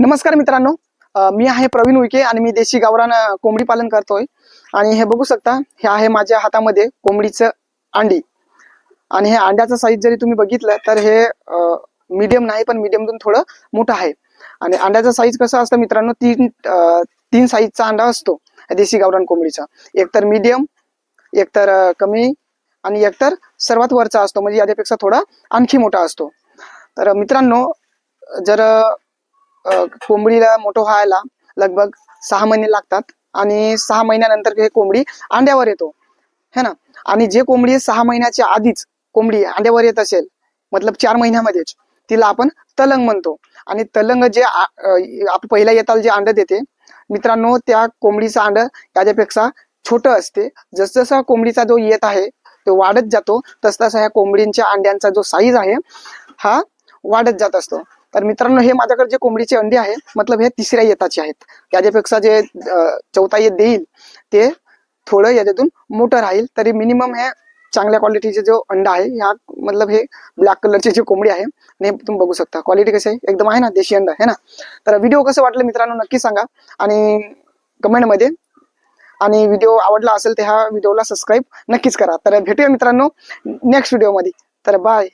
नमस्कार मित्रांनो, मी आहे प्रवीण उईके आणि मी देशी गावरान कोंबडी पालन करतोय। आणि हे बघू शकता, हे आहे माझ्या हातामध्ये कोंबडीचं अंडी। आणि हे अंड्याचा साईज जरी तुम्ही बघितलं तर हे मीडियम नाही, पण मीडियमतून थोडं मोठं आहे। आणि अंड्याचा साईज कसा असतं मित्रांनो, तीन साईजचा अंडा असतो देशी गावरान कोंबडीचा। एक तर मीडियम, एक तर कमी, आणि एक तर सर्वात वरचा असतो, म्हणजे याच्यापेक्षा थोडा आणखी मोठा असतो। तर मित्रांनो, जर कोंबडीला मोठं व्हायला लगभग 6 महिने लागतात आणि 6 महिन्यानंतर हे कोंबडी अंड्यावर येतो, है ना। आणि जे कोंबडी 6 महिन्याच्या आधीच कोंबडी अंड्यावर येत असेल, मतलब 4 महिन्यामध्येच, तिला आपण तलंग म्हणतो। आणि तलंग जे आपण पहिल्या येताल जे अंड देते मित्रांनो, त्या कोंबडीचं अंड त्याच्यापेक्षा छोटं असते। जसजसा कोंबडीचा जो येत आहे तो वाढत जातो, तसतसा ह्या कोंबडींच्या अंड्यांचा जो साईज आहे हा वाढत जात असतो। तर मित्रांनो, हे माझ्याकडे जे कोंबडीचे अंडे आहे, मतलब हे तिसऱ्या येताचे आहेत। त्याच्यापेक्षा जे चौथा येत देईल ते थोडं याच्यातून मोठं राहील। तरी मिनिमम हे चांगल्या क्वालिटीचे जो अंडा आहे, ह्या मतलब हे ब्लॅक कलरचे जे कोंबडी आहे, हे तुम्ही बघू शकता क्वालिटी कशी आहे, एकदम आहे ना देशी अंडा, है ना। तर व्हिडिओ कसं वाटलं मित्रांनो नक्की सांगा आणि कमेंट मध्ये। आणि व्हिडिओ आवडला असेल तर ह्या व्हिडिओला सबस्क्राईब नक्कीच करा। तर भेटूया मित्रांनो नेक्स्ट व्हिडिओ मध्ये। तर बाय।